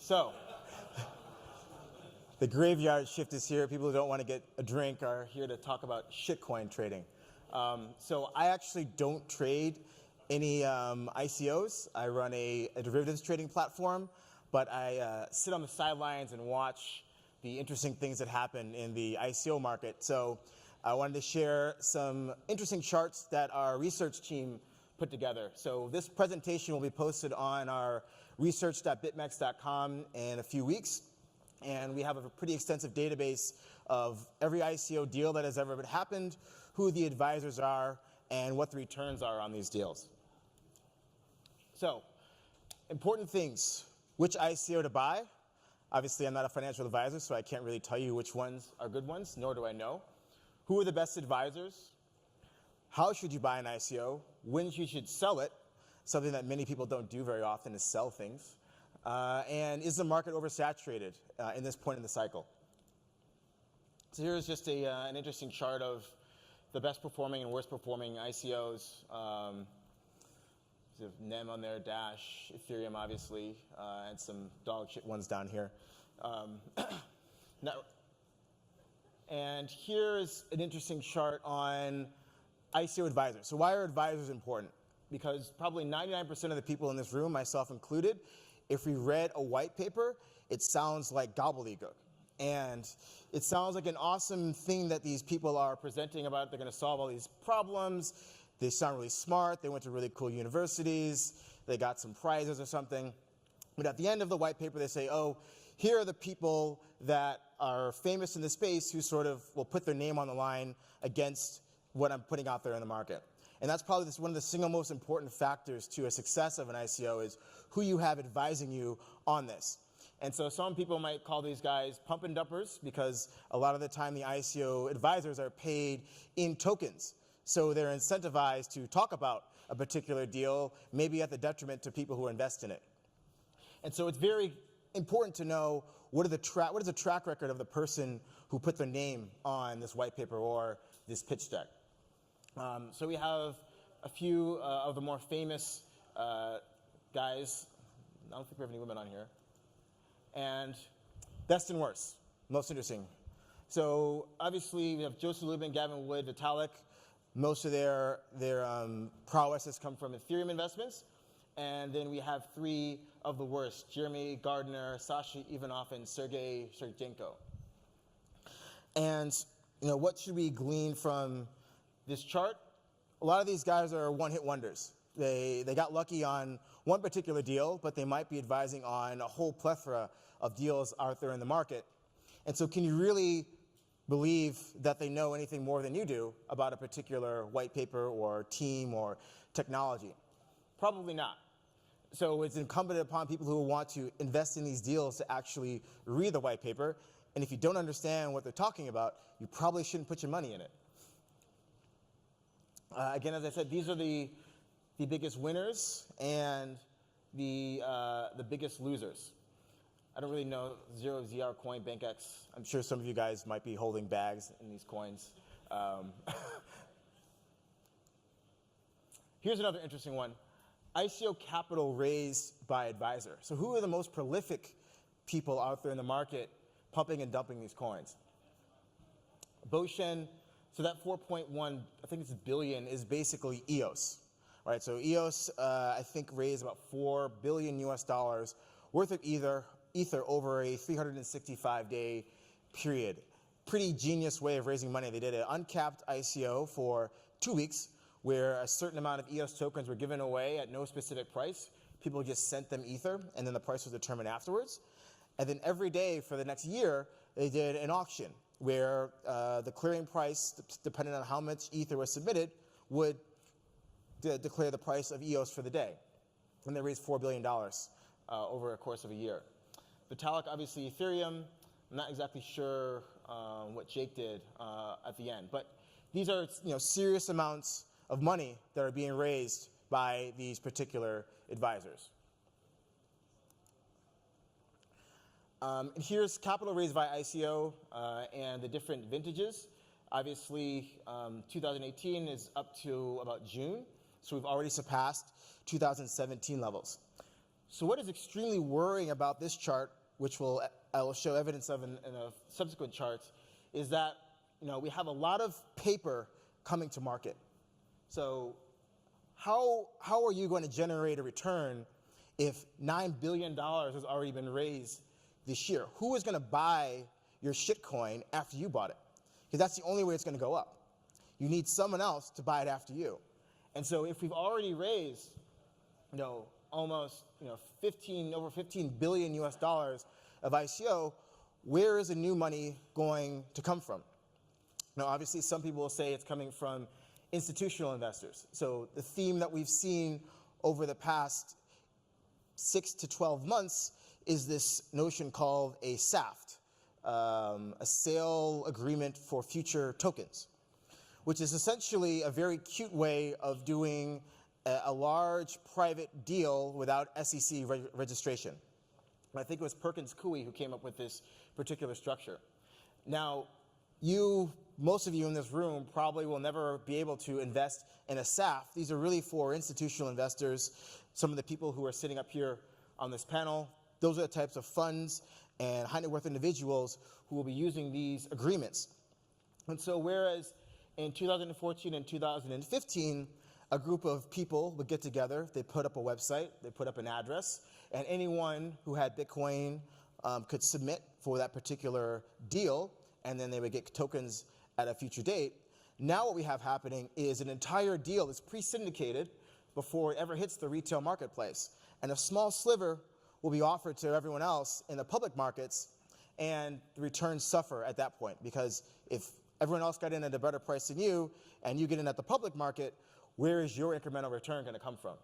So, the graveyard shift is here. People who don't want to get a drink are here to talk about shitcoin trading. So I actually don't trade any ICOs. I run a derivatives trading platform, but I sit on the sidelines and watch the interesting things that happen in the ICO market. So I wanted to share some interesting charts that our research team put together. So this presentation will be posted on our research.bitmex.com in a few weeks. And we have a pretty extensive database of every ICO deal that has ever happened, who the advisors are, and what the returns are on these deals. So, important things. Which ICO to buy? Obviously, I'm not a financial advisor, so I can't really tell you which ones are good ones, nor do I know. Who are the best advisors? How should you buy an ICO? When you should sell it? Something that many people don't do very often is sell things. And is the market oversaturated in this point in the cycle? So here's just an interesting chart of the best performing and worst performing ICOs. There's NEM on there, Dash, Ethereum obviously, and some dog shit ones down here. And here's an interesting chart on ICO advisors. So why are advisors important? Because probably 99% of the people in this room, myself included, if we read a white paper, it sounds like gobbledygook. And it sounds like an awesome thing that these people are presenting about. They're going to solve all these problems. They sound really smart. They went to really cool universities. They got some prizes or something. But at the end of the white paper, they say, oh, here are the people that are famous in the space who sort of will put their name on the line against what I'm putting out there in the market. And that's probably one of the single most important factors to a success of an ICO is who you have advising you on this. And so some people might call these guys pump and dumpers because a lot of the time the ICO advisors are paid in tokens. So they're incentivized to talk about a particular deal, maybe at the detriment to people who invest in it. And so it's very important to know what is the track record of the person who put their name on this white paper or this pitch deck. So we have a few of the more famous guys. I don't think we have any women on here. And best and worst, most interesting. So obviously we have Joseph Lubin, Gavin Wood, Vitalik. Most of their prowess has come from Ethereum investments. And then we have three of the worst, Jeremy Gardner, Sasha Ivanov, and Sergey Sergenko. And what should we glean from this chart? A lot of these guys are one-hit wonders. They got lucky on one particular deal, but they might be advising on a whole plethora of deals out there in the market. And so can you really believe that they know anything more than you do about a particular white paper or team or technology? Probably not. So it's incumbent upon people who want to invest in these deals to actually read the white paper. And if you don't understand what they're talking about, you probably shouldn't put your money in it. Again, as I said, these are the biggest winners and the biggest losers. I don't really know Zero ZR Coin, BankX. I'm sure some of you guys might be holding bags in these coins. Here's another interesting one. ICO capital raised by advisor. So who are the most prolific people out there in the market pumping and dumping these coins? Boshen, so that 4.1, I think it's billion, is basically EOS. Right, so EOS, I think, raised about $4 billion US worth of Ether over a 365-day period. Pretty genius way of raising money. They did an uncapped ICO for 2 weeks where a certain amount of EOS tokens were given away at no specific price. People just sent them Ether, and then the price was determined afterwards. And then every day for the next year, they did an auction where the clearing price, depending on how much Ether was submitted, would declare the price of EOS for the day. And they raised $4 billion over a course of a year. Vitalik, obviously Ethereum. I'm not exactly sure what Jake did at the end. But these are serious amounts of money that are being raised by these particular advisors. And here's capital raised by ICO and the different vintages. Obviously, 2018 is up to about June. So we've already surpassed 2017 levels. So what is extremely worrying about this chart, which I will show evidence of in a subsequent charts, is that we have a lot of paper coming to market. So how are you going to generate a return if $9 billion has already been raised this year? Who is going to buy your shitcoin after you bought it? Because that's the only way it's going to go up. You need someone else to buy it after you. And so if we've already raised almost over 15 billion US dollars of ICO, where is the new money going to come from? Now, obviously, some people will say it's coming from institutional investors. So the theme that we've seen over the past 6 to 12 months is this notion called a SAFT, a sale agreement for future tokens, which is essentially a very cute way of doing a large private deal without SEC registration. And I think it was Perkins Coie who came up with this particular structure. Now, most of you in this room probably will never be able to invest in a SAF. These are really for institutional investors. Some of the people who are sitting up here on this panel, those are the types of funds and high net worth individuals who will be using these agreements. And so whereas in 2014 and 2015, a group of people would get together, they put up a website, they put up an address, and anyone who had Bitcoin could submit for that particular deal, and then they would get tokens at a future date. Now what we have happening is an entire deal is pre-syndicated before it ever hits the retail marketplace. And a small sliver will be offered to everyone else in the public markets, and the returns suffer at that point, because if everyone else got in at a better price than you, and you get in at the public market, where is your incremental return going to come from?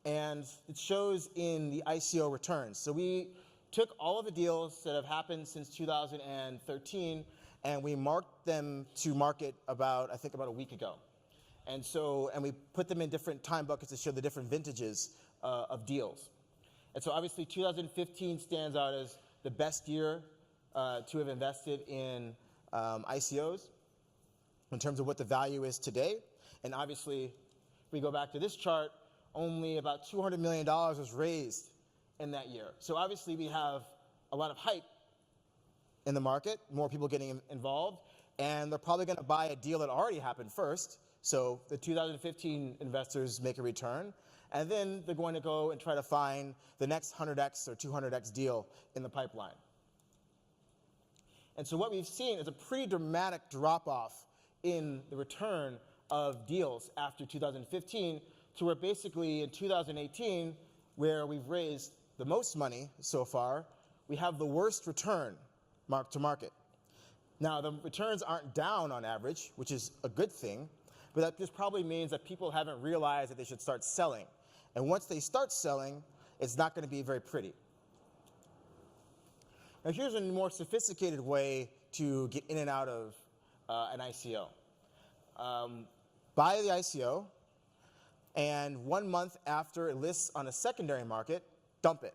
And it shows in the ICO returns. So we took all of the deals that have happened since 2013, and we marked them to market about a week ago. And we put them in different time buckets to show the different vintages of deals. And so obviously 2015 stands out as the best year to have invested in ICOs in terms of what the value is today. And obviously, if we go back to this chart, only about $200 million was raised in that year. So obviously we have a lot of hype in the market, more people getting involved, and they're probably going to buy a deal that already happened first. So the 2015 investors make a return, and then they're going to go and try to find the next 100x or 200x deal in the pipeline. And so what we've seen is a pretty dramatic drop-off in the return of deals after 2015 to where basically in 2018, where we've raised the most money so far, we have the worst return mark to market. Now, the returns aren't down on average, which is a good thing, but that just probably means that people haven't realized that they should start selling. And once they start selling, it's not going to be very pretty. Now, here's a more sophisticated way to get in and out of an ICO. Buy the ICO, and 1 month after it lists on a secondary market, dump it.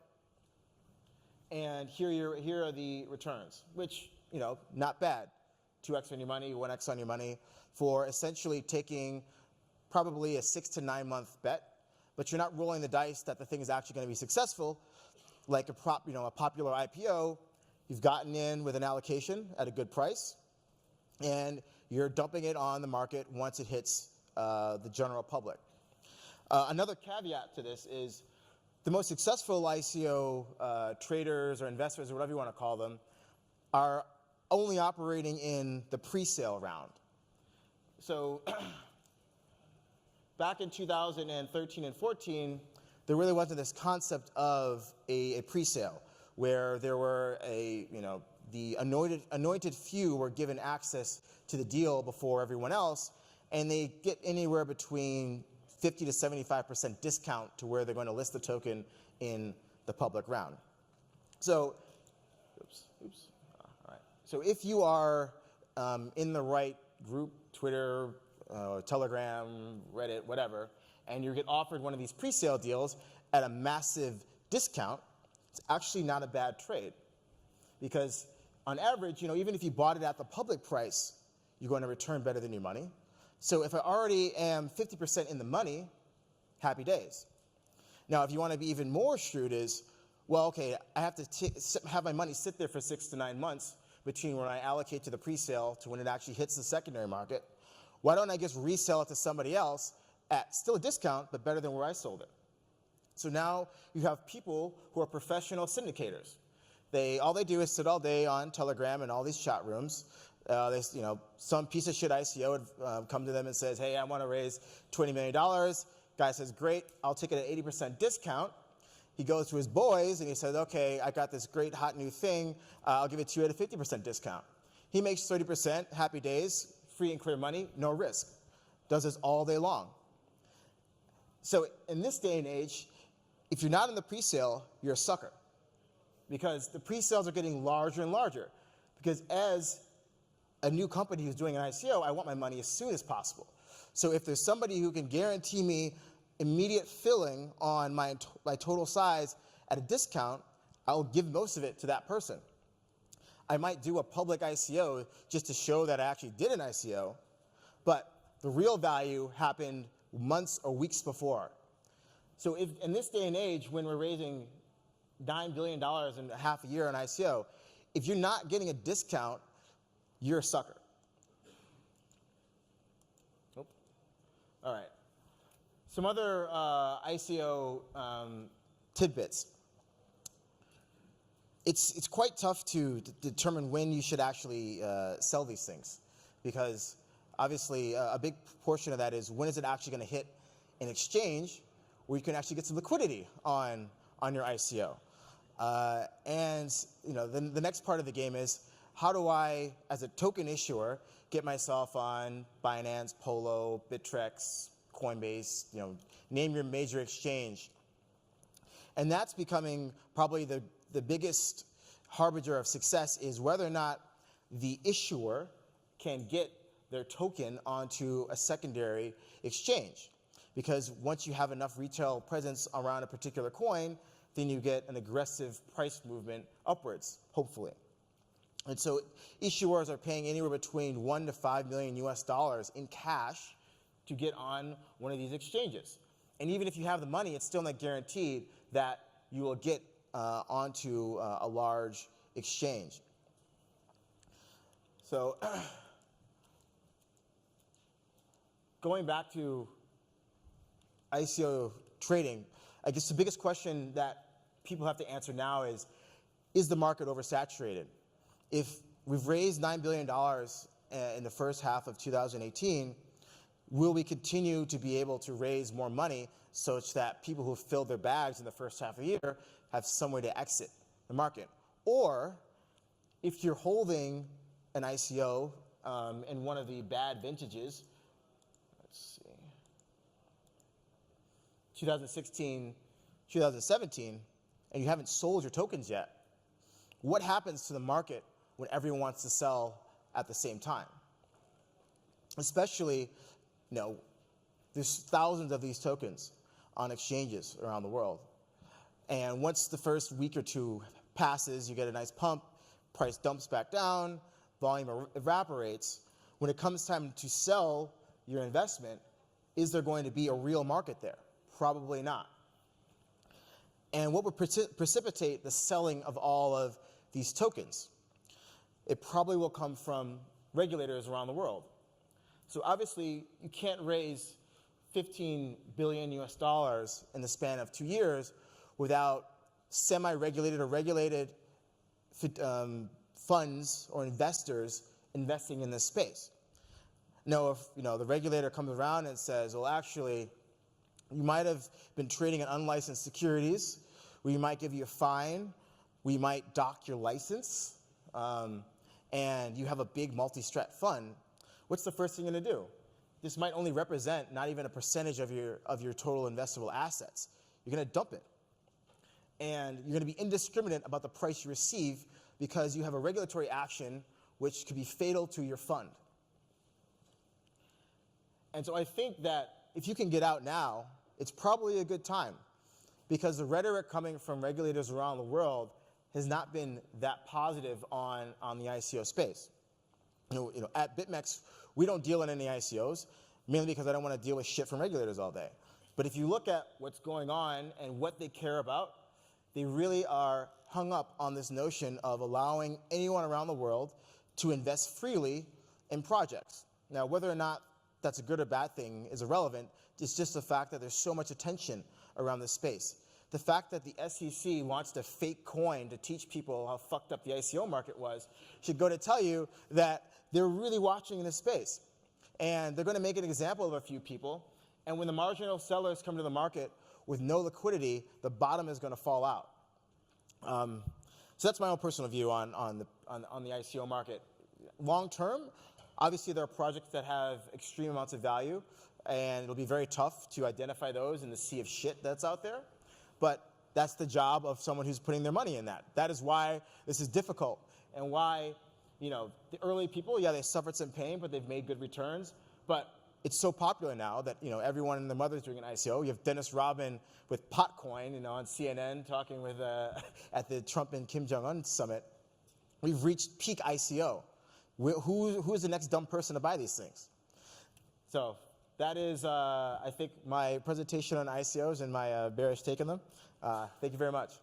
And here are the returns, which, not bad. 2x on your money, 1x on your money, for essentially taking probably a 6 to 9 month bet, but you're not rolling the dice that the thing is actually going to be successful. Like a popular IPO, you've gotten in with an allocation at a good price, and you're dumping it on the market once it hits the general public. Another caveat to this is the most successful ICO traders or investors or whatever you want to call them are only operating in the pre-sale round. So back in 2013 and 14, there really wasn't this concept of a pre-sale where there were the anointed few were given access to the deal before everyone else, and they get anywhere between 50 to 75% discount to where they're going to list the token in the public round. So, all right. So if you are in the right group, Twitter, Telegram, Reddit, whatever, and you get offered one of these pre-sale deals at a massive discount, it's actually not a bad trade. Because on average, even if you bought it at the public price, you're going to return better than your money. So if I already am 50% in the money, happy days. Now, if you want to be even more shrewd is, well, okay, I have to have my money sit there for 6 to 9 months between when I allocate to the pre-sale to when it actually hits the secondary market. Why don't I just resell it to somebody else at still a discount, but better than where I sold it? So now you have people who are professional syndicators. All they do is sit all day on Telegram and all these chat rooms. Some piece of shit ICO would come to them and says, hey, I want to raise $20 million. Guy says, great, I'll take it at 80% discount. He goes to his boys and he says, okay, I got this great hot new thing. I'll give it to you at a 50% discount. He makes 30%, happy days, free and clear money, no risk. Does this all day long. So in this day and age, if you're not in the pre-sale, you're a sucker. Because the pre-sales are getting larger and larger. Because as a new company who's doing an ICO, I want my money as soon as possible. So if there's somebody who can guarantee me immediate filling on my total size at a discount, I'll give most of it to that person. I might do a public ICO just to show that I actually did an ICO, but the real value happened months or weeks before. So if in this day and age, when we're raising $9 billion in half a year on ICO, if you're not getting a discount, you're a sucker. Nope. All right. Some other ICO tidbits. It's quite tough to determine when you should actually sell these things, because obviously a big portion of that is when is it actually going to hit an exchange where you can actually get some liquidity on your ICO. And the next part of the game is, how do I, as a token issuer, get myself on Binance, Polo, Bittrex, Coinbase, name your major exchange. And that's becoming probably the biggest harbinger of success, is whether or not the issuer can get their token onto a secondary exchange. Because once you have enough retail presence around a particular coin, then you get an aggressive price movement upwards, hopefully. And so issuers are paying anywhere between $1 to $5 million US in cash to get on one of these exchanges. And even if you have the money, it's still not guaranteed that you will get onto a large exchange. So going back to ICO trading, I guess the biggest question that people have to answer now is the market oversaturated? If we've raised $9 billion in the first half of 2018, will we continue to be able to raise more money such that people who filled their bags in the first half of the year have somewhere to exit the market? Or if you're holding an ICO in one of the bad vintages, let's see, 2016, 2017, and you haven't sold your tokens yet, what happens to the market when everyone wants to sell at the same time? Especially, there's thousands of these tokens on exchanges around the world. And once the first week or two passes, you get a nice pump, price dumps back down, volume evaporates. When it comes time to sell your investment, is there going to be a real market there? Probably not. And what would precipitate the selling of all of these tokens? It probably will come from regulators around the world. So obviously, you can't raise $15 billion US in the span of 2 years without semi-regulated or regulated funds or investors investing in this space. Now, if the regulator comes around and says, well, actually, you might have been trading in unlicensed securities, we might give you a fine, we might dock your license, and you have a big multi-strat fund, what's the first thing you're going to do? This might only represent not even a percentage of your total investable assets. You're going to dump it. And you're going to be indiscriminate about the price you receive because you have a regulatory action which could be fatal to your fund. And so I think that if you can get out now, it's probably a good time, because the rhetoric coming from regulators around the world has not been that positive on the ICO space. At BitMEX, we don't deal in any ICOs, mainly because I don't want to deal with shit from regulators all day. But if you look at what's going on and what they care about, they really are hung up on this notion of allowing anyone around the world to invest freely in projects. Now, whether or not that's a good or bad thing is irrelevant. It's just the fact that there's so much attention around this space. The fact that the SEC launched a fake coin to teach people how fucked up the ICO market was should go to tell you that they're really watching this space. And they're going to make an example of a few people. And when the marginal sellers come to the market with no liquidity, the bottom is going to fall out. So that's my own personal view on the ICO market. Long term, obviously there are projects that have extreme amounts of value, and it'll be very tough to identify those in the sea of shit that's out there. But that's the job of someone who's putting their money in that. That is why this is difficult, and why, you know, the early people, yeah, they suffered some pain, but they've made good returns. But it's so popular now that, you know, everyone and their mother's doing an ICO. You have Dennis Rodman with Potcoin, you know, on CNN talking with at the Trump and Kim Jong-un summit. We've reached peak ICO. Who is the next dumb person to buy these things? So that is, I think, my presentation on ICOs and my bearish take on them. Thank you very much.